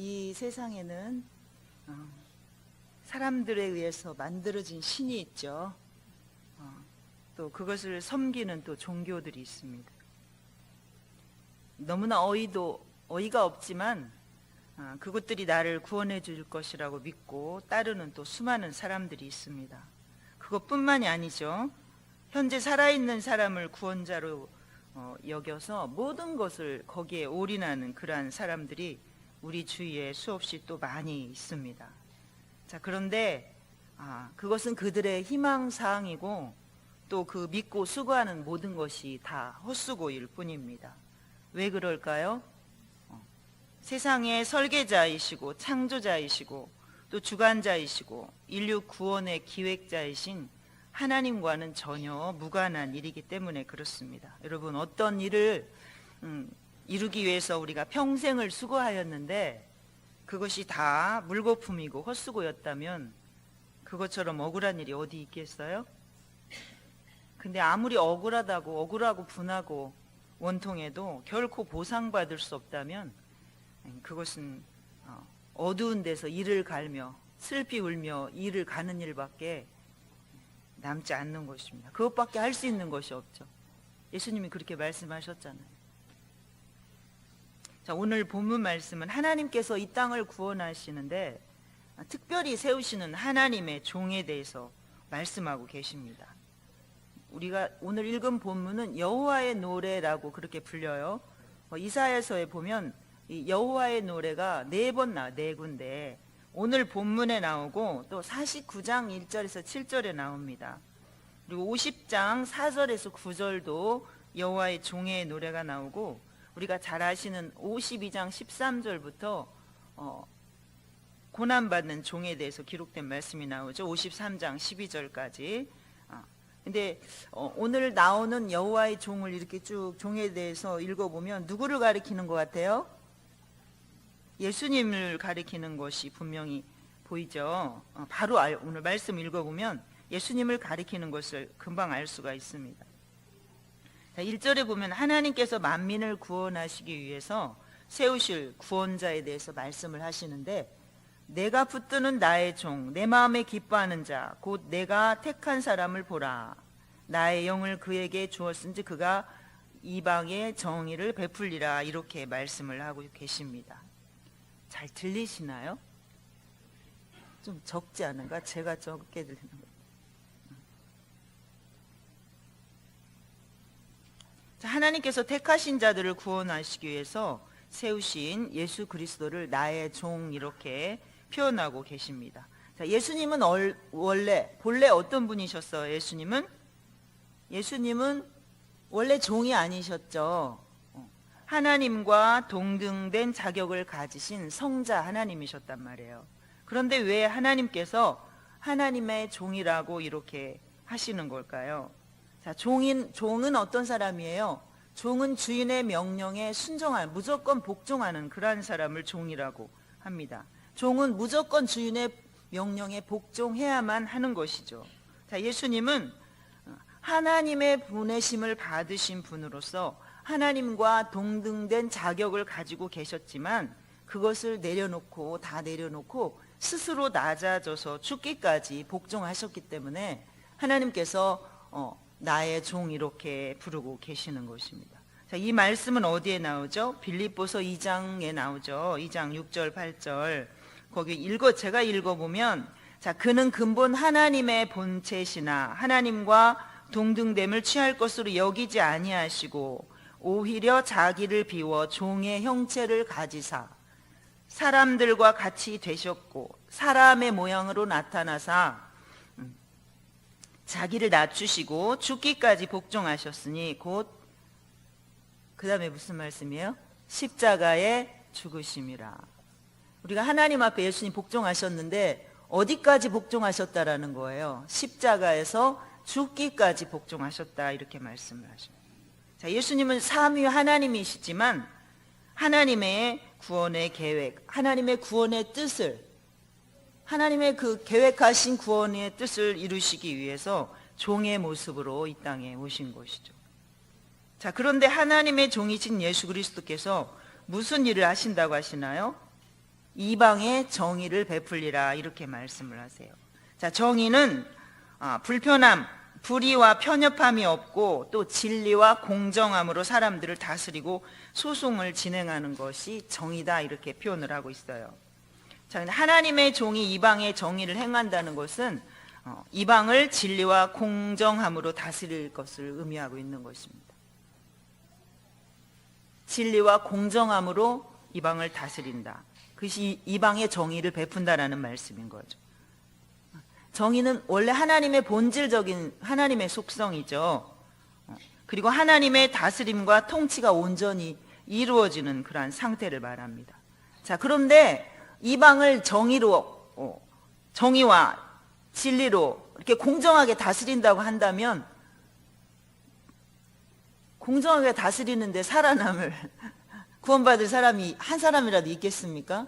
이 세상에는 사람들에 의해서 만들어진 신이 있죠. 또 그것을 섬기는 또 종교들이 있습니다. 너무나 어이가 없지만 그것들이 나를 구원해 줄 것이라고 믿고 따르는 또 수많은 사람들이 있습니다. 그것뿐만이 아니죠. 현재 살아있는 사람을 구원자로 여겨서 모든 것을 거기에 올인하는 그러한 사람들이 우리 주위에 수없이 또 많이 있습니다. 자, 그런데 그것은 그들의 희망사항이고 또 그 믿고 수고하는 모든 것이 다 헛수고일 뿐입니다. 왜 그럴까요? 세상의 설계자이시고 창조자이시고 또 주관자이시고 인류 구원의 기획자이신 하나님과는 전혀 무관한 일이기 때문에 그렇습니다. 여러분, 어떤 일을 이루기 위해서 우리가 평생을 수고하였는데 그것이 다 물거품이고 헛수고였다면 그것처럼 억울한 일이 어디 있겠어요? 근데 아무리 억울하고 분하고 원통해도 결코 보상받을 수 없다면 그것은 어두운 데서 이를 갈며 슬피 울며 이를 가는 일밖에 남지 않는 것입니다. 그것밖에 할 수 있는 것이 없죠. 예수님이 그렇게 말씀하셨잖아요. 자, 오늘 본문 말씀은 하나님께서 이 땅을 구원하시는데 특별히 세우시는 하나님의 종에 대해서 말씀하고 계십니다. 우리가 오늘 읽은 본문은 여호와의 노래라고 그렇게 불려요. 이사야서에 보면 이 여호와의 노래가 네 군데 오늘 본문에 나오고 또 49장 1절에서 7절에 나옵니다. 그리고 50장 4절에서 9절도 여호와의 종의 노래가 나오고 우리가 잘 아시는 52장 13절부터 고난받는 종에 대해서 기록된 말씀이 나오죠. 53장 12절까지. 근데 오늘 나오는 여호와의 종을 이렇게 쭉 종에 대해서 읽어보면 누구를 가리키는 것 같아요? 예수님을 가리키는 것이 분명히 보이죠. 바로 오늘 말씀 읽어보면 예수님을 가리키는 것을 금방 알 수가 있습니다. 1절에 보면 하나님께서 만민을 구원하시기 위해서 세우실 구원자에 대해서 말씀을 하시는데 내가 붙드는 나의 종, 내 마음에 기뻐하는 자, 곧 내가 택한 사람을 보라. 나의 영을 그에게 주었은지 그가 이방의 정의를 베풀리라. 이렇게 말씀을 하고 계십니다. 잘 들리시나요? 좀 적지 않은가? 제가 적게 들리는 거. 하나님께서 택하신 자들을 구원하시기 위해서 세우신 예수 그리스도를 나의 종 이렇게 표현하고 계십니다. 자, 예수님은 본래 어떤 분이셨어요? 예수님은 원래 종이 아니셨죠. 하나님과 동등된 자격을 가지신 성자 하나님이셨단 말이에요. 그런데 왜 하나님께서 하나님의 종이라고 이렇게 하시는 걸까요? 자, 종은 어떤 사람이에요? 종은 주인의 명령에 순종한, 무조건 복종하는 그러한 사람을 종이라고 합니다. 종은 무조건 주인의 명령에 복종해야만 하는 것이죠. 자, 예수님은 하나님의 보내심을 받으신 분으로서 하나님과 동등된 자격을 가지고 계셨지만 그것을 다 내려놓고 스스로 낮아져서 죽기까지 복종하셨기 때문에 하나님께서 나의 종 이렇게 부르고 계시는 것입니다. 자, 이 말씀은 어디에 나오죠? 빌립보서 2장에 나오죠. 2장 6절 8절. 거기 제가 읽어보면, 자, 그는 근본 하나님의 본체시나 하나님과 동등됨을 취할 것으로 여기지 아니하시고 오히려 자기를 비워 종의 형체를 가지사 사람들과 같이 되셨고 사람의 모양으로 나타나사 자기를 낮추시고 죽기까지 복종하셨으니 곧 그 다음에 무슨 말씀이에요? 십자가에 죽으심이라. 우리가 하나님 앞에 예수님 복종하셨는데 어디까지 복종하셨다라는 거예요? 십자가에서 죽기까지 복종하셨다 이렇게 말씀을 하십니다. 자, 예수님은 삼위 하나님이시지만 하나님의 구원의 계획, 하나님의 구원의 뜻을, 하나님의 그 계획하신 구원의 뜻을 이루시기 위해서 종의 모습으로 이 땅에 오신 것이죠. 자, 그런데 하나님의 종이신 예수 그리스도께서 무슨 일을 하신다고 하시나요? 이방의 정의를 베풀리라 이렇게 말씀을 하세요. 자, 정의는 불편함, 불의와 편협함이 없고 또 진리와 공정함으로 사람들을 다스리고 소송을 진행하는 것이 정의다 이렇게 표현을 하고 있어요. 자, 하나님의 종이 이방의 정의를 행한다는 것은 이방을 진리와 공정함으로 다스릴 것을 의미하고 있는 것입니다. 진리와 공정함으로 이방을 다스린다. 그것이 이방의 정의를 베푼다라는 말씀인 거죠. 정의는 원래 하나님의 본질적인 하나님의 속성이죠. 그리고 하나님의 다스림과 통치가 온전히 이루어지는 그러한 상태를 말합니다. 자, 그런데 이방을 정의와 진리로 이렇게 공정하게 다스린다고 한다면 공정하게 다스리는데 살아남을 구원받을 사람이 한 사람이라도 있겠습니까?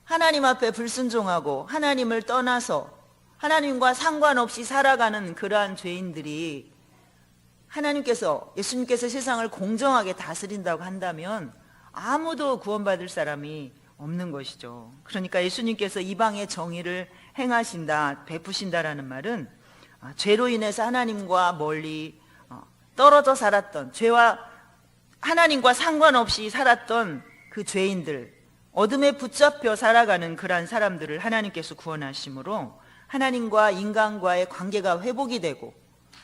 하나님 앞에 불순종하고 하나님을 떠나서 하나님과 상관없이 살아가는 그러한 죄인들이 예수님께서 세상을 공정하게 다스린다고 한다면 아무도 구원받을 사람이 없는 것이죠. 그러니까 예수님께서 이방의 정의를 행하신다, 베푸신다라는 말은 죄로 인해서 하나님과 멀리 떨어져 살았던, 죄와 하나님과 상관없이 살았던 그 죄인들, 어둠에 붙잡혀 살아가는 그러한 사람들을 하나님께서 구원하심으로 하나님과 인간과의 관계가 회복이 되고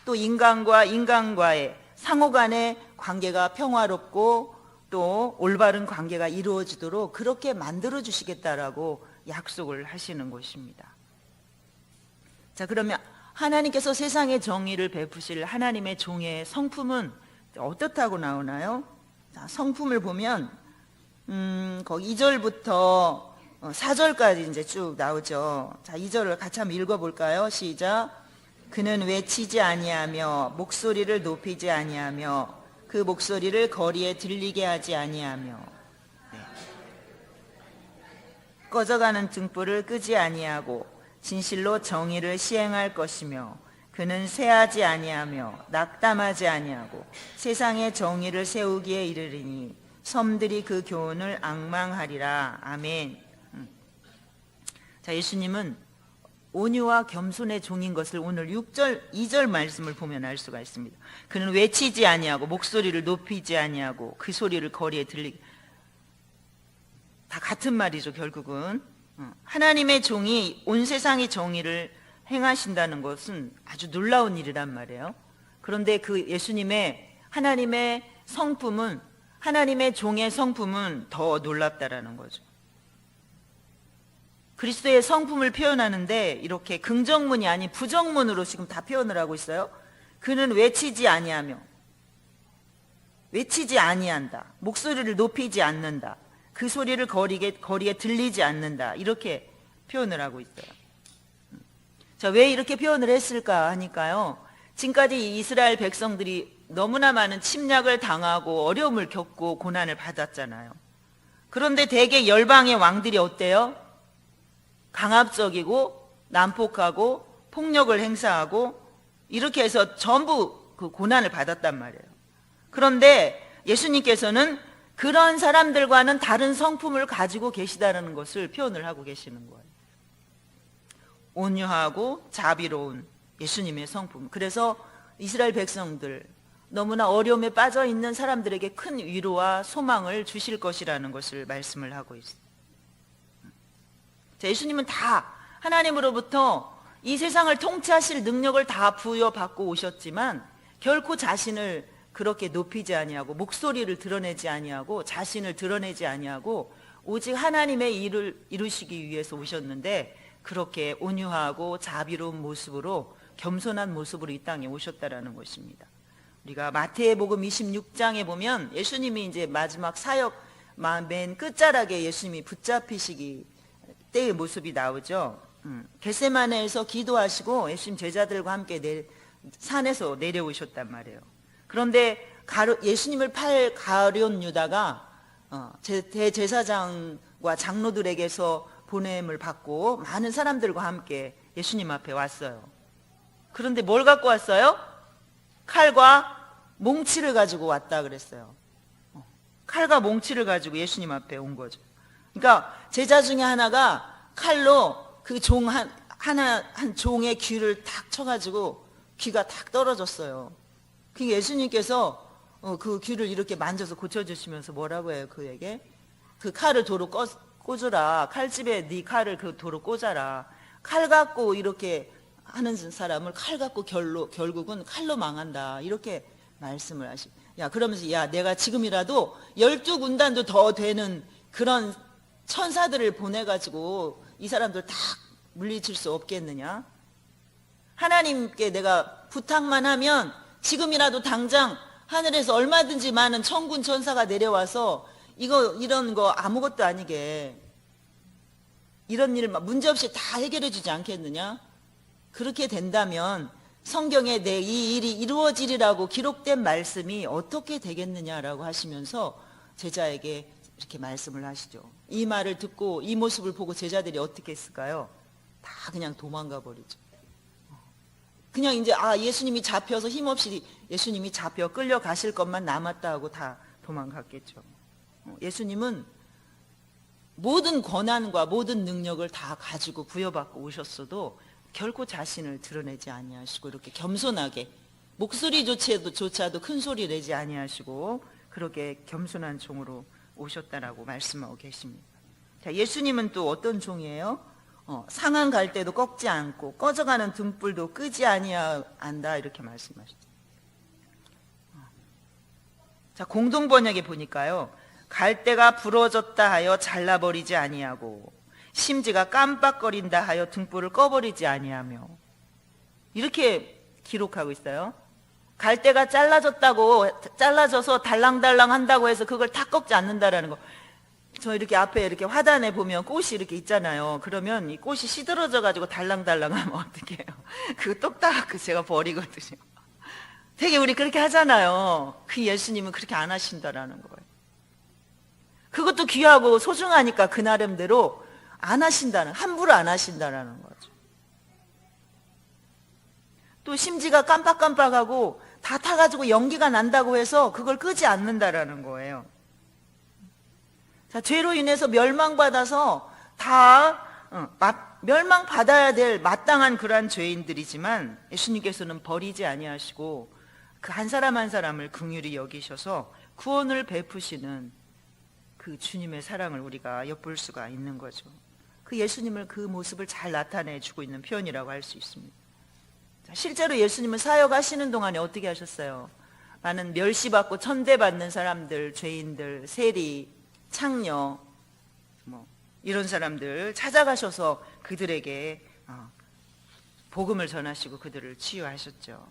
또 인간과 인간과의 상호 간의 관계가 평화롭고 또 올바른 관계가 이루어지도록 그렇게 만들어 주시겠다라고 약속을 하시는 것입니다. 자, 그러면 하나님께서 세상의 정의를 베푸실 하나님의 종의 성품은 어떻다고 나오나요? 자, 성품을 보면 거기 2절부터 4절까지 이제 쭉 나오죠. 자, 2절을 같이 한번 읽어볼까요? 시작. 그는 외치지 아니하며 목소리를 높이지 아니하며 그 목소리를 거리에 들리게 하지 아니하며 꺼져가는 등불을 끄지 아니하고 진실로 정의를 시행할 것이며 그는 쇠하지 아니하며 낙담하지 아니하고 세상의 정의를 세우기에 이르리니 섬들이 그 교훈을 앙망하리라. 아멘. 자, 예수님은 온유와 겸손의 종인 것을 오늘 2절 말씀을 보면 알 수가 있습니다. 그는 외치지 아니하고 목소리를 높이지 아니하고 그 소리를 거리에 들리게, 다 같은 말이죠. 결국은 하나님의 종이 온 세상의 정의를 행하신다는 것은 아주 놀라운 일이란 말이에요. 그런데 그 예수님의 하나님의 성품은, 하나님의 종의 성품은 더 놀랍다라는 거죠. 그리스도의 성품을 표현하는데 이렇게 긍정문이 아닌 부정문으로 지금 다 표현을 하고 있어요. 그는 외치지 아니하며, 외치지 아니한다, 목소리를 높이지 않는다, 그 소리를 거리에 들리지 않는다, 이렇게 표현을 하고 있어요. 자, 왜 이렇게 표현을 했을까 하니까요, 지금까지 이스라엘 백성들이 너무나 많은 침략을 당하고 어려움을 겪고 고난을 받았잖아요. 그런데 대개 열방의 왕들이 어때요? 강압적이고 난폭하고 폭력을 행사하고 이렇게 해서 전부 그 고난을 받았단 말이에요. 그런데 예수님께서는 그런 사람들과는 다른 성품을 가지고 계시다는 것을 표현을 하고 계시는 거예요. 온유하고 자비로운 예수님의 성품. 그래서 이스라엘 백성들, 너무나 어려움에 빠져 있는 사람들에게 큰 위로와 소망을 주실 것이라는 것을 말씀을 하고 있어요. 자, 예수님은 다 하나님으로부터 이 세상을 통치하실 능력을 다 부여받고 오셨지만 결코 자신을 그렇게 높이지 아니하고 목소리를 드러내지 아니하고 자신을 드러내지 아니하고 오직 하나님의 일을 이루시기 위해서 오셨는데 그렇게 온유하고 자비로운 모습으로, 겸손한 모습으로 이 땅에 오셨다라는 것입니다. 우리가 마태복음 26장에 보면 예수님이 이제 마지막 사역 맨 끝자락에 예수님이 붙잡히시기 때의 모습이 나오죠. 겟세마네에서 기도하시고 예수님 제자들과 함께 산에서 내려오셨단 말이에요. 그런데 예수님을 팔 가룟 유다가 대제사장과 장로들에게서 보냄을 받고 많은 사람들과 함께 예수님 앞에 왔어요. 그런데 뭘 갖고 왔어요? 칼과 몽치를 가지고 왔다 그랬어요. 칼과 몽치를 가지고 예수님 앞에 온 거죠. 그러니까 제자 중에 하나가 칼로 그 한 종의 귀를 탁 쳐가지고 귀가 탁 떨어졌어요. 그 예수님께서 그 귀를 이렇게 만져서 고쳐주시면서 뭐라고 해요? 그에게 그 칼을 도로 꽂으라. 칼집에 네 칼을 그 도로 꽂아라. 칼 갖고 이렇게 하는 사람을 칼 갖고 결국은 칼로 망한다. 이렇게 말씀을 야, 그러면서 야, 내가 지금이라도 12군단도 더 되는 그런 천사들을 보내가지고 이 사람들 다 물리칠 수 없겠느냐? 하나님께 내가 부탁만 하면 지금이라도 당장 하늘에서 얼마든지 많은 천군 천사가 내려와서 이런 거 아무것도 아니게 이런 일 문제없이 다 해결해 주지 않겠느냐? 그렇게 된다면 성경에 내 이 일이 이루어지리라고 기록된 말씀이 어떻게 되겠느냐라고 하시면서 제자에게 이렇게 말씀을 하시죠. 이 말을 듣고 이 모습을 보고 제자들이 어떻게 했을까요? 다 그냥 도망가 버리죠. 그냥 이제 예수님이 잡혀서 힘없이 예수님이 잡혀 끌려가실 것만 남았다 하고 다 도망갔겠죠. 예수님은 모든 권한과 모든 능력을 다 가지고 부여받고 오셨어도 결코 자신을 드러내지 아니하시고 이렇게 겸손하게 목소리조차도 큰 소리 내지 아니하시고 그렇게 겸손한 종으로 오셨다라고 말씀하고 계십니다. 자, 예수님은 또 어떤 종이에요? 상한 갈 때도 꺾지 않고 꺼져가는 등불도 끄지 아니한다 이렇게 말씀하셨죠. 자, 공동 번역에 보니까요. 갈대가 부러졌다 하여 잘라버리지 아니하고 심지가 깜빡거린다 하여 등불을 꺼버리지 아니하며 이렇게 기록하고 있어요. 갈대가 잘라져서 달랑달랑 한다고 해서 그걸 다 꺾지 않는다라는 거. 저 이렇게 앞에 이렇게 화단에 보면 꽃이 이렇게 있잖아요. 그러면 이 꽃이 시들어져 가지고 달랑달랑하면 어떡해요? 그거 똑딱 제가 버리거든요. 되게 우리 그렇게 하잖아요. 그 예수님은 그렇게 안 하신다라는 거예요. 그것도 귀하고 소중하니까 그 나름대로 함부로 안 하신다라는 거죠. 또 심지가 깜빡깜빡하고 다 타가지고 연기가 난다고 해서 그걸 끄지 않는다라는 거예요. 자, 죄로 인해서 멸망받아서 다 멸망받아야 될 마땅한 그러한 죄인들이지만 예수님께서는 버리지 아니하시고 그 한 사람 한 사람을 긍휼히 여기셔서 구원을 베푸시는 그 주님의 사랑을 우리가 엿볼 수가 있는 거죠. 그 예수님을 그 모습을 잘 나타내주고 있는 표현이라고 할 수 있습니다. 자, 실제로 예수님은 사역하시는 동안에 어떻게 하셨어요? 많은 멸시받고 천대받는 사람들, 죄인들, 세리, 창녀 이런 사람들 찾아가셔서 그들에게 복음을 전하시고 그들을 치유하셨죠.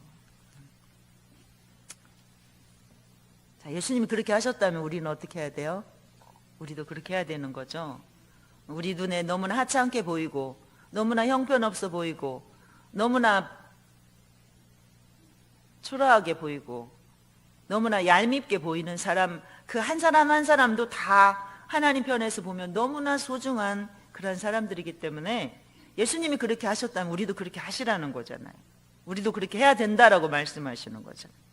자, 예수님이 그렇게 하셨다면 우리는 어떻게 해야 돼요? 우리도 그렇게 해야 되는 거죠. 우리 눈에 너무나 하찮게 보이고 너무나 형편없어 보이고 너무나 초라하게 보이고 너무나 얄밉게 보이는 사람, 그 한 사람 한 사람도 다 하나님 편에서 보면 너무나 소중한 그런 사람들이기 때문에 예수님이 그렇게 하셨다면 우리도 그렇게 하시라는 거잖아요. 우리도 그렇게 해야 된다라고 말씀하시는 거잖아요.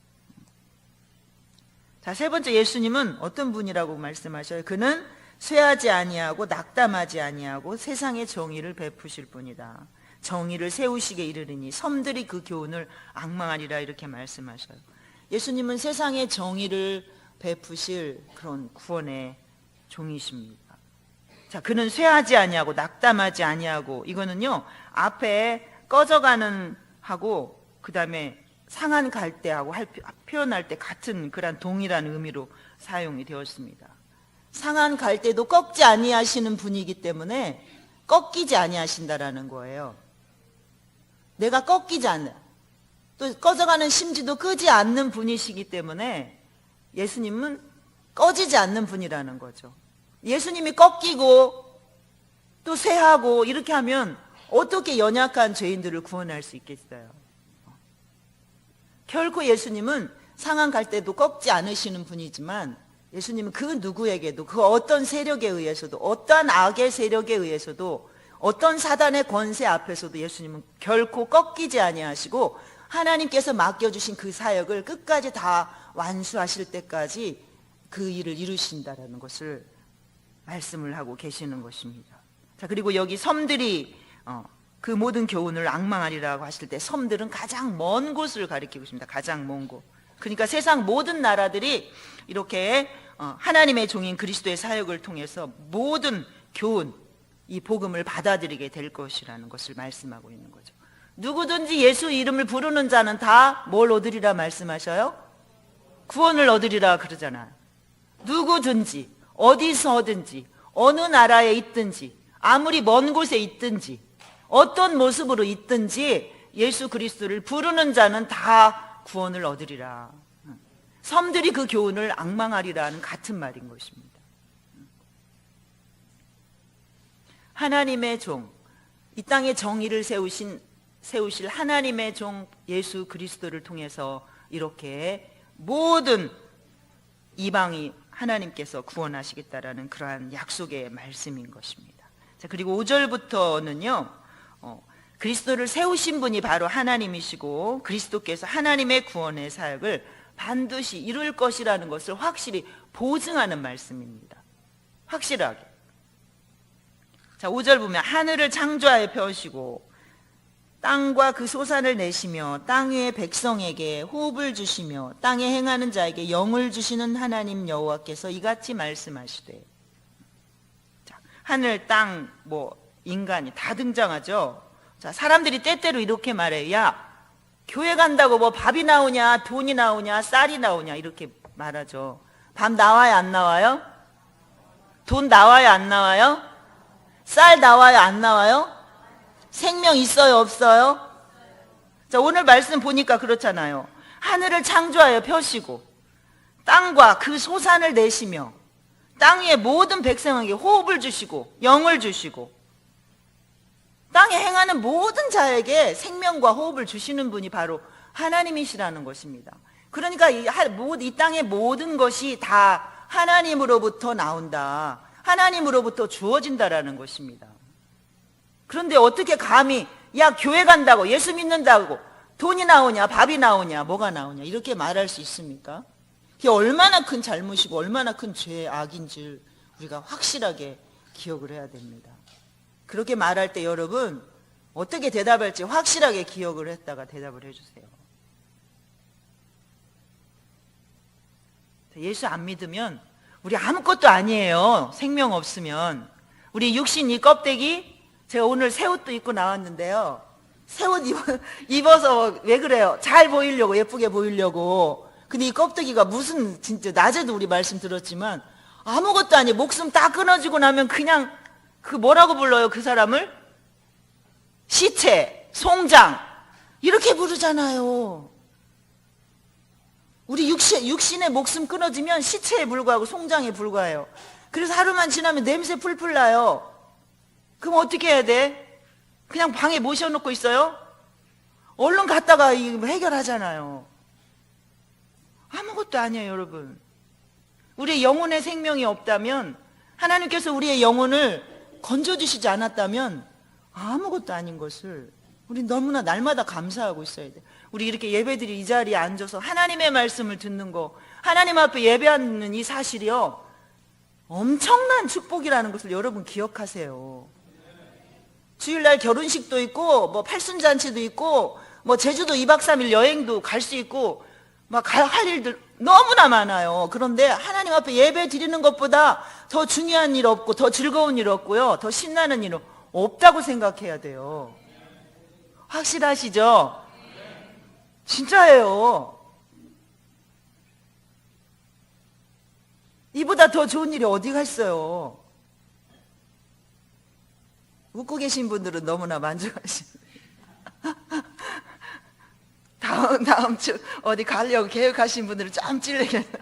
자, 세 번째, 예수님은 어떤 분이라고 말씀하셔요? 그는 쇠하지 아니하고 낙담하지 아니하고 세상의 정의를 베푸실 분이다. 정의를 세우시게 이르리니 섬들이 그 교훈을 앙망하리라 이렇게 말씀하셔요. 예수님은 세상의 정의를 베푸실 그런 구원의 종이십니다. 자, 그는 쇠하지 아니하고 낙담하지 아니하고 이거는요 앞에 꺼져가는 하고 그 다음에 상한 갈대하고 표현할 때 같은 그런 동일한 의미로 사용이 되었습니다. 상한 갈대도 꺾지 아니하시는 분이기 때문에 꺾이지 아니하신다라는 거예요. 내가 꺾이지 않는, 또 꺼져가는 심지도 끄지 않는 분이시기 때문에 예수님은 꺼지지 않는 분이라는 거죠. 예수님이 꺾이고 또 쇠하고 이렇게 하면 어떻게 연약한 죄인들을 구원할 수 있겠어요? 결코 예수님은 상한 갈대도 꺾지 않으시는 분이지만 예수님은 그 누구에게도 그 어떤 세력에 의해서도 어떠한 악의 세력에 의해서도 어떤 사단의 권세 앞에서도 예수님은 결코 꺾이지 아니하시고 하나님께서 맡겨주신 그 사역을 끝까지 다 완수하실 때까지 그 일을 이루신다라는 것을 말씀을 하고 계시는 것입니다. 자, 그리고 여기 섬들이 그 모든 교훈을 앙망하리라고 하실 때 섬들은 가장 먼 곳을 가리키고 있습니다. 가장 먼 곳. 그러니까 세상 모든 나라들이 이렇게 하나님의 종인 그리스도의 사역을 통해서 모든 교훈, 이 복음을 받아들이게 될 것이라는 것을 말씀하고 있는 거죠. 누구든지 예수 이름을 부르는 자는 다 뭘 얻으리라 말씀하셔요? 구원을 얻으리라 그러잖아요. 누구든지 어디서든지 어느 나라에 있든지 아무리 먼 곳에 있든지 어떤 모습으로 있든지 예수 그리스도를 부르는 자는 다 구원을 얻으리라. 섬들이 그 교훈을 앙망하리라는 같은 말인 것입니다. 하나님의 종, 이 땅에 정의를 세우실 하나님의 종 예수 그리스도를 통해서 이렇게 모든 이방이 하나님께서 구원하시겠다라는 그러한 약속의 말씀인 것입니다. 자, 그리고 5절부터는요, 그리스도를 세우신 분이 바로 하나님이시고 그리스도께서 하나님의 구원의 사역을 반드시 이룰 것이라는 것을 확실히 보증하는 말씀입니다. 확실하게. 자, 5절 보면 하늘을 창조하여 펴시고 땅과 그 소산을 내시며 땅 위의 백성에게 호흡을 주시며 땅에 행하는 자에게 영을 주시는 하나님 여호와께서 이같이 말씀하시되. 자, 하늘, 땅, 인간이 다 등장하죠. 자, 사람들이 때때로 이렇게 말해요. 야, 교회 간다고 밥이 나오냐, 돈이 나오냐, 쌀이 나오냐 이렇게 말하죠. 밥 나와요, 안 나와요? 돈 나와요, 안 나와요? 쌀 나와요, 안 나와요? 생명 있어요, 없어요? 자, 오늘 말씀 보니까 그렇잖아요. 하늘을 창조하여 펴시고 땅과 그 소산을 내시며 땅 위의 모든 백성에게 호흡을 주시고 영을 주시고 땅에 행하는 모든 자에게 생명과 호흡을 주시는 분이 바로 하나님이시라는 것입니다. 그러니까 이 땅의 모든 것이 다 하나님으로부터 나온다. 하나님으로부터 주어진다라는 것입니다. 그런데 어떻게 감히 야, 교회 간다고, 예수 믿는다고 돈이 나오냐, 밥이 나오냐, 뭐가 나오냐 이렇게 말할 수 있습니까? 그게 얼마나 큰 잘못이고 얼마나 큰 죄의 악인지 우리가 확실하게 기억을 해야 됩니다. 그렇게 말할 때 여러분 어떻게 대답할지 확실하게 기억을 했다가 대답을 해주세요. 예수 안 믿으면 우리 아무것도 아니에요. 생명 없으면. 우리 육신 이 껍데기, 제가 오늘 새 옷도 입고 나왔는데요. 새 옷 입어서 왜 그래요? 잘 보이려고, 예쁘게 보이려고. 근데 이 껍데기가 무슨, 진짜 낮에도 우리 말씀 들었지만 아무것도 아니에요. 목숨 딱 끊어지고 나면 그냥 그 뭐라고 불러요? 그 사람을? 시체, 송장 이렇게 부르잖아요. 우리 육신의 목숨 끊어지면 시체에 불과하고 송장에 불과해요. 그래서 하루만 지나면 냄새 풀풀 나요. 그럼 어떻게 해야 돼? 그냥 방에 모셔놓고 있어요? 얼른 갔다가 해결하잖아요. 아무것도 아니에요, 여러분. 우리의 영혼의 생명이 없다면, 하나님께서 우리의 영혼을 건져주시지 않았다면 아무것도 아닌 것을 우리 너무나 날마다 감사하고 있어야 돼. 우리 이렇게 예배드리 이 자리에 앉아서 하나님의 말씀을 듣는 거, 하나님 앞에 예배하는 이 사실이요, 엄청난 축복이라는 것을 여러분 기억하세요. 주일날 결혼식도 있고 팔순잔치도 있고 제주도 2박 3일 여행도 갈 수 있고 할 일들 너무나 많아요. 그런데 하나님 앞에 예배 드리는 것보다 더 중요한 일 없고 더 즐거운 일 없고요, 더 신나는 일은 없다고 생각해야 돼요. 확실하시죠? 진짜예요. 이보다 더 좋은 일이 어디가 있어요? 웃고 계신 분들은 너무나 만족하십니다. 다음 주 어디 가려고 계획하신 분들은 좀 찔리겠다.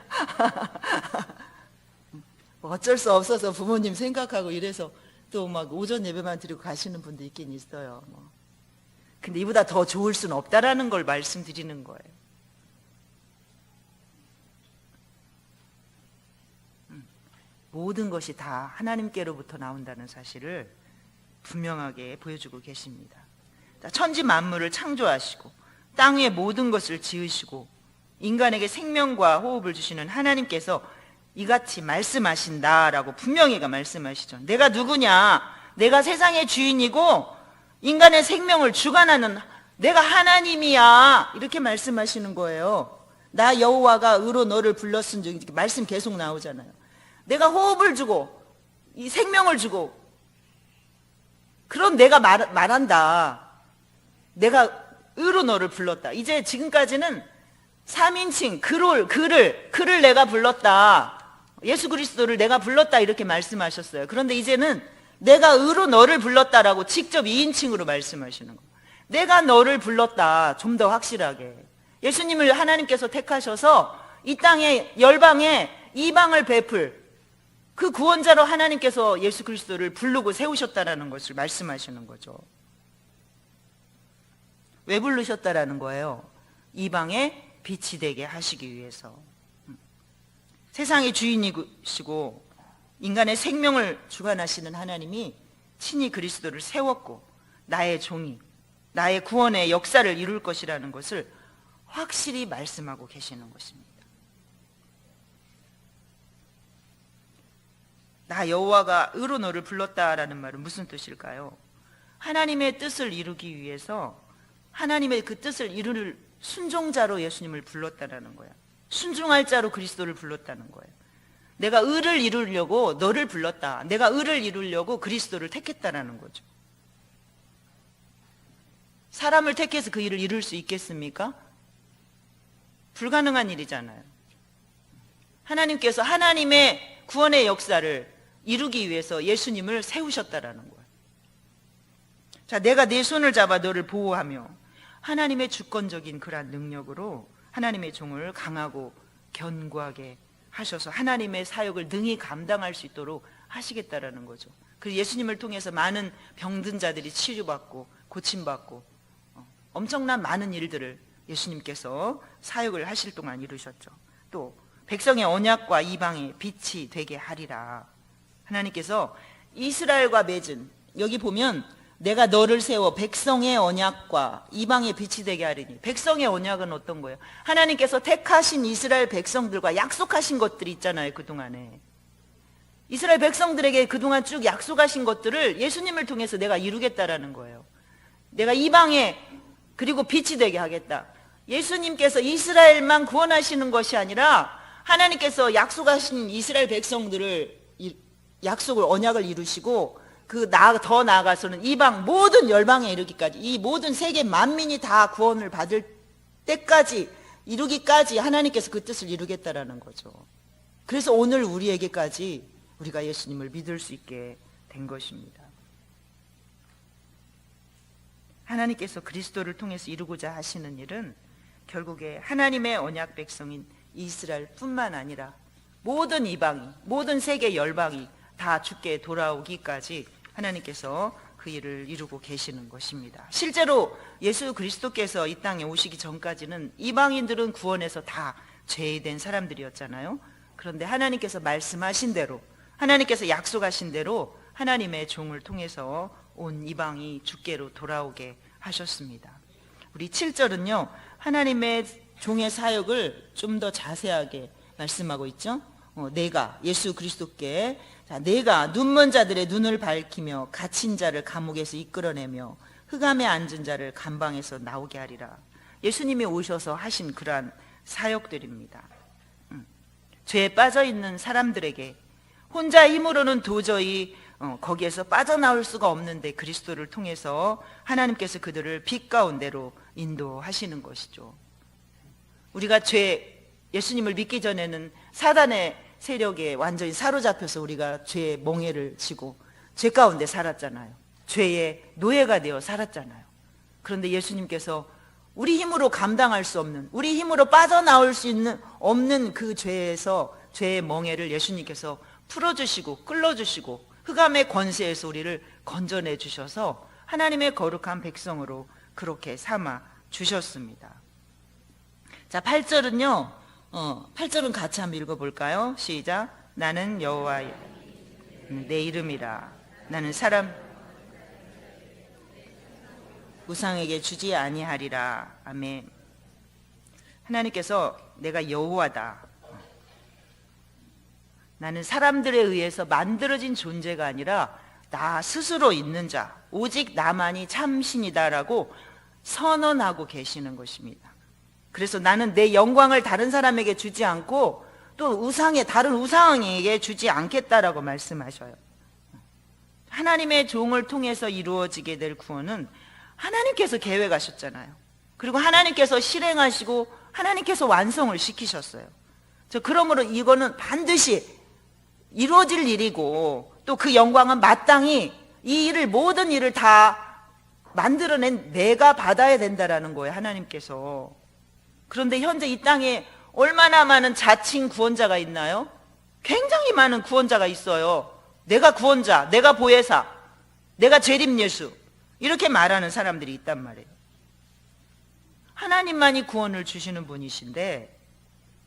어쩔 수 없어서 부모님 생각하고 이래서 또 오전 예배만 드리고 가시는 분도 있긴 있어요. 근데 이보다 더 좋을 수는 없다라는 걸 말씀드리는 거예요. 모든 것이 다 하나님께로부터 나온다는 사실을 분명하게 보여주고 계십니다. 천지 만물을 창조하시고 땅 위의 모든 것을 지으시고 인간에게 생명과 호흡을 주시는 하나님께서 이같이 말씀하신다라고 분명히가 말씀하시죠. 내가 누구냐? 내가 세상의 주인이고 인간의 생명을 주관하는 내가 하나님이야. 이렇게 말씀하시는 거예요. 나 여호와가 의로 너를 불렀은즉 이렇게 말씀 계속 나오잖아요. 내가 호흡을 주고 이 생명을 주고 그럼 내가 말한다. 내가 의로 너를 불렀다. 이제 지금까지는 3인칭 그를 내가 불렀다. 예수 그리스도를 내가 불렀다 이렇게 말씀하셨어요. 그런데 이제는 내가 의로 너를 불렀다라고 직접 2인칭으로 말씀하시는 거예요. 내가 너를 불렀다. 좀 더 확실하게. 예수님을 하나님께서 택하셔서 이 땅에 열방에 이방을 베풀 그 구원자로 하나님께서 예수 그리스도를 부르고 세우셨다라는 것을 말씀하시는 거죠. 왜 부르셨다라는 거예요? 이방에 빛이 되게 하시기 위해서. 세상의 주인이시고 인간의 생명을 주관하시는 하나님이 친히 그리스도를 세웠고 나의 종이 나의 구원의 역사를 이룰 것이라는 것을 확실히 말씀하고 계시는 것입니다. 나 여호와가 의로 너를 불렀다라는 말은 무슨 뜻일까요? 하나님의 뜻을 이루기 위해서 하나님의 그 뜻을 이룰 순종자로 예수님을 불렀다라는 거예요. 순종할 자로 그리스도를 불렀다는 거예요. 내가 의를 이루려고 너를 불렀다. 내가 의를 이루려고 그리스도를 택했다라는 거죠. 사람을 택해서 그 일을 이룰 수 있겠습니까? 불가능한 일이잖아요. 하나님께서 하나님의 구원의 역사를 이루기 위해서 예수님을 세우셨다라는 거예요. 자, 내가 내 손을 잡아 너를 보호하며 하나님의 주권적인 그러한 능력으로 하나님의 종을 강하고 견고하게 하셔서 하나님의 사역을 능히 감당할 수 있도록 하시겠다라는 거죠. 그 예수님을 통해서 많은 병든 자들이 치료받고 고침받고 엄청난 많은 일들을 예수님께서 사역을 하실 동안 이루셨죠. 또 백성의 언약과 이방의 빛이 되게 하리라. 하나님께서 이스라엘과 맺은, 여기 보면 내가 너를 세워 백성의 언약과 이방의 빛이 되게 하리니, 백성의 언약은 어떤 거예요? 하나님께서 택하신 이스라엘 백성들과 약속하신 것들이 있잖아요. 그동안에 이스라엘 백성들에게 그동안 쭉 약속하신 것들을 예수님을 통해서 내가 이루겠다라는 거예요. 내가 이방에 그리고 빛이 되게 하겠다. 예수님께서 이스라엘만 구원하시는 것이 아니라 하나님께서 약속하신 이스라엘 백성들을 약속을 언약을 이루시고 더 나아가서는 이방 모든 열방에 이르기까지 이 모든 세계 만민이 다 구원을 받을 때까지 이루기까지 하나님께서 그 뜻을 이루겠다라는 거죠. 그래서 오늘 우리에게까지 우리가 예수님을 믿을 수 있게 된 것입니다. 하나님께서 그리스도를 통해서 이루고자 하시는 일은 결국에 하나님의 언약 백성인 이스라엘뿐만 아니라 모든 이방이, 모든 세계 열방이 다 주께 돌아오기까지 하나님께서 그 일을 이루고 계시는 것입니다. 실제로 예수 그리스도께서 이 땅에 오시기 전까지는 이방인들은 구원에서 다 죄된 사람들이었잖아요. 그런데 하나님께서 말씀하신 대로, 하나님께서 약속하신 대로 하나님의 종을 통해서 온 이방이 주께로 돌아오게 하셨습니다. 우리 7절은요 하나님의 종의 사역을 좀 더 자세하게 말씀하고 있죠. 내가 예수 그리스도께 내가 눈먼 자들의 눈을 밝히며 갇힌 자를 감옥에서 이끌어내며 흑암에 앉은 자를 감방에서 나오게 하리라. 예수님이 오셔서 하신 그러한 사역들입니다. 죄에 빠져있는 사람들에게 혼자 힘으로는 도저히 거기에서 빠져나올 수가 없는데 그리스도를 통해서 하나님께서 그들을 빛 가운데로 인도하시는 것이죠. 우리가 예수님을 믿기 전에는 사단의 세력에 완전히 사로잡혀서 우리가 죄의 멍에를 지고 죄 가운데 살았잖아요. 죄의 노예가 되어 살았잖아요. 그런데 예수님께서 우리 힘으로 감당할 수 없는, 우리 힘으로 빠져나올 수 없는 그 죄의 멍에를 예수님께서 풀어주시고 끌어주시고 흑암의 권세에서 우리를 건져내 주셔서 하나님의 거룩한 백성으로 그렇게 삼아 주셨습니다. 자, 8절은요 8절은 같이 한번 읽어볼까요? 시작. 나는 여호와 내 이름이라. 나는 사람 우상에게 주지 아니하리라. 아멘. 하나님께서 내가 여호와다. 나는 사람들에 의해서 만들어진 존재가 아니라 나 스스로 있는 자, 오직 나만이 참신이다라고 선언하고 계시는 것입니다. 그래서 나는 내 영광을 다른 사람에게 주지 않고 또 다른 우상에게 주지 않겠다라고 말씀하셔요. 하나님의 종을 통해서 이루어지게 될 구원은 하나님께서 계획하셨잖아요. 그리고 하나님께서 실행하시고 하나님께서 완성을 시키셨어요. 그러므로 이거는 반드시 이루어질 일이고 또 그 영광은 마땅히 모든 일을 다 만들어낸 내가 받아야 된다라는 거예요, 하나님께서. 그런데 현재 이 땅에 얼마나 많은 자칭 구원자가 있나요? 굉장히 많은 구원자가 있어요. 내가 구원자, 내가 보혜사, 내가 재림 예수, 이렇게 말하는 사람들이 있단 말이에요. 하나님만이 구원을 주시는 분이신데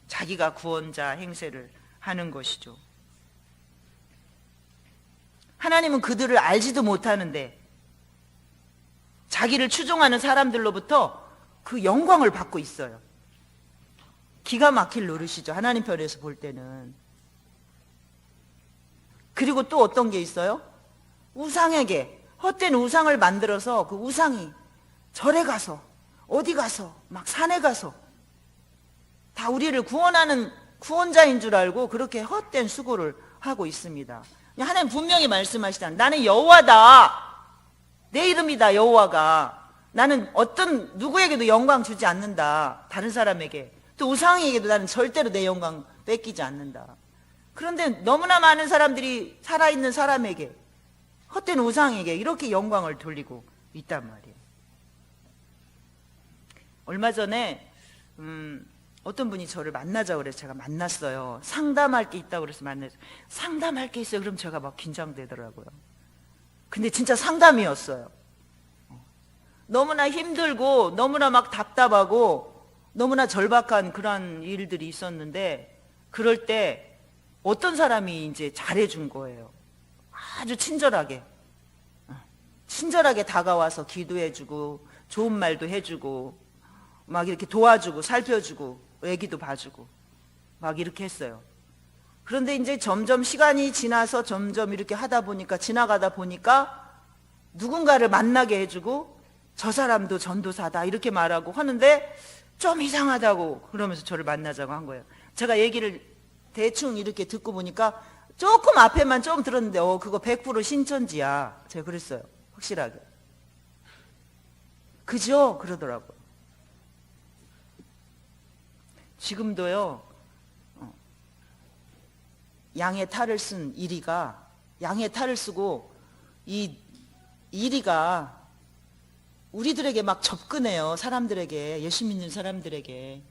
자기가 구원자 행세를 하는 것이죠. 하나님은 그들을 알지도 못하는데 자기를 추종하는 사람들로부터 그 영광을 받고 있어요. 기가 막힐 노릇이죠, 하나님 편에서 볼 때는. 그리고 또 어떤 게 있어요? 우상에게 헛된 우상을 만들어서 그 우상이 절에 가서 어디 가서 막 산에 가서 다 우리를 구원하는 구원자인 줄 알고 그렇게 헛된 수고를 하고 있습니다. 하나님 분명히 말씀하시잖아요. 나는 여호와다. 내 이름이다, 여호와가. 나는 어떤 누구에게도 영광 주지 않는다. 다른 사람에게. 또 우상에게도 나는 절대로 내 영광 뺏기지 않는다. 그런데 너무나 많은 사람들이 살아있는 사람에게, 헛된 우상에게 이렇게 영광을 돌리고 있단 말이에요. 얼마 전에 어떤 분이 저를 만나자고 그래서 제가 만났어요. 상담할 게 있다고 그래서 만났어요. 상담할 게 있어요. 그럼 제가 막 긴장되더라고요. 근데 진짜 상담이었어요. 너무나 힘들고 너무나 막 답답하고 너무나 절박한 그런 일들이 있었는데 그럴 때 어떤 사람이 이제 잘해준 거예요. 아주 친절하게 다가와서 기도해주고 좋은 말도 해주고 막 이렇게 도와주고 살펴주고 애기도 봐주고 막 이렇게 했어요. 그런데 이제 점점 시간이 지나서 점점 이렇게 지나가다 보니까 누군가를 만나게 해주고 저 사람도 전도사다 이렇게 말하고 하는데 좀 이상하다고 그러면서 저를 만나자고 한 거예요. 제가 얘기를 대충 이렇게 듣고 보니까 조금 앞에만 좀 들었는데 그거 100% 신천지야. 제가 그랬어요. 확실하게. 그죠? 그러더라고요. 지금도요, 양의 탈을 쓴 이리가, 양의 탈을 쓰고, 이 이리가 우리들에게 막 접근해요. 사람들에게, 예수 믿는 사람들에게.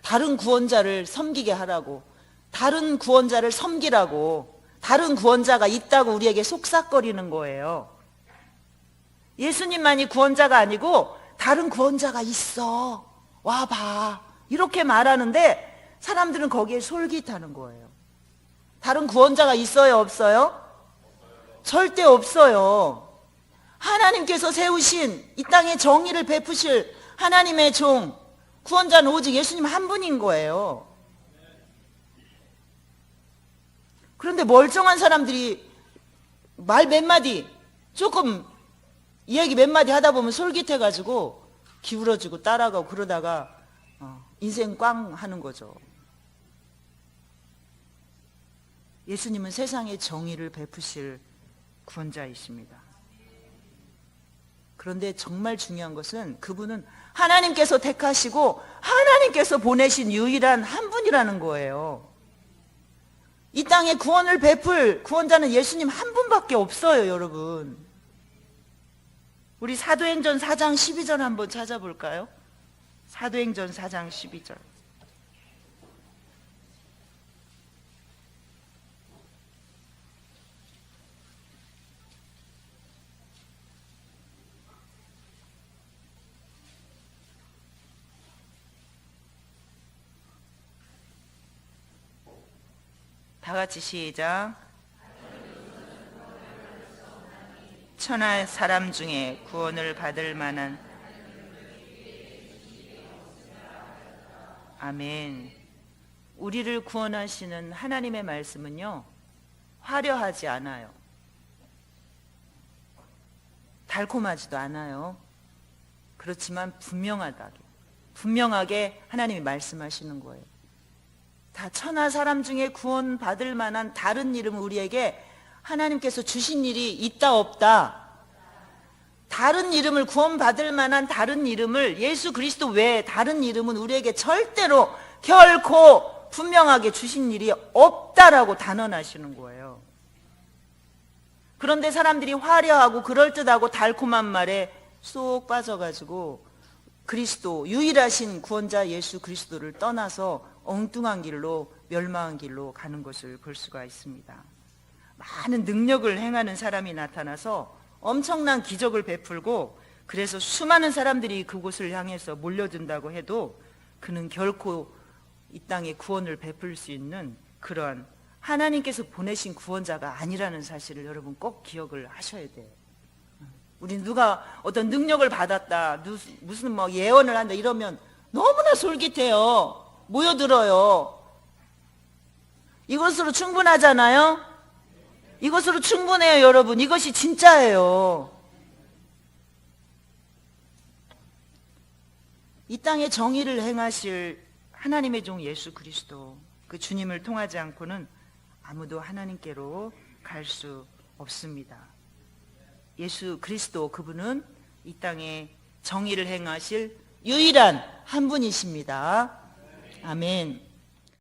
다른 구원자를 섬기게 하라고, 다른 구원자를 섬기라고, 다른 구원자가 있다고 우리에게 속삭거리는 거예요. 예수님만이 구원자가 아니고, 다른 구원자가 있어. 와봐. 이렇게 말하는데 사람들은 거기에 솔깃하는 거예요. 다른 구원자가 있어요, 없어요? 절대 없어요. 하나님께서 세우신 이 땅에 정의를 베푸실 하나님의 종, 구원자는 오직 예수님 한 분인 거예요. 그런데 멀쩡한 사람들이 말 몇 마디, 조금 이야기 몇 마디 하다 보면 솔깃해가지고 기울어지고 따라가고 그러다가 인생 꽝 하는 거죠. 예수님은 세상의 정의를 베푸실 구원자이십니다. 그런데 정말 중요한 것은 그분은 하나님께서 택하시고 하나님께서 보내신 유일한 한 분이라는 거예요. 이 땅에 구원을 베풀 구원자는 예수님 한 분밖에 없어요, 여러분. 우리 사도행전 4장 12절 한번 찾아볼까요? 사도행전 4장 12절. 다 같이 시작. 천하 사람 중에 구원을 받을 만한 아멘. 우리를 구원하시는 하나님의 말씀은요, 화려하지 않아요. 달콤하지도 않아요. 그렇지만 분명하게 하나님이 말씀하시는 거예요. 다 천하 사람 중에 구원받을 만한 다른 이름은 우리에게 하나님께서 주신 일이 있다 없다. 다른 이름을, 구원받을 만한 다른 이름을, 예수 그리스도 외에 다른 이름은 우리에게 절대로 결코 분명하게 주신 일이 없다라고 단언하시는 거예요. 그런데 사람들이 화려하고 그럴듯하고 달콤한 말에 쏙 빠져가지고 그리스도, 유일하신 구원자 예수 그리스도를 떠나서 엉뚱한 길로, 멸망한 길로 가는 것을 볼 수가 있습니다. 많은 능력을 행하는 사람이 나타나서 엄청난 기적을 베풀고, 그래서 수많은 사람들이 그곳을 향해서 몰려든다고 해도 그는 결코 이 땅에 구원을 베풀 수 있는 그러한 하나님께서 보내신 구원자가 아니라는 사실을 여러분 꼭 기억을 하셔야 돼요. 우리 누가 어떤 능력을 받았다, 무슨 뭐 예언을 한다 이러면 너무나 솔깃해요. 모여들어요. 이것으로 충분하잖아요. 이것으로 충분해요, 여러분. 이것이 진짜예요. 이 땅에 정의를 행하실 하나님의 종 예수 그리스도, 그 주님을 통하지 않고는 아무도 하나님께로 갈 수 없습니다. 예수 그리스도, 그분은 이 땅에 정의를 행하실 유일한 한 분이십니다. 아멘.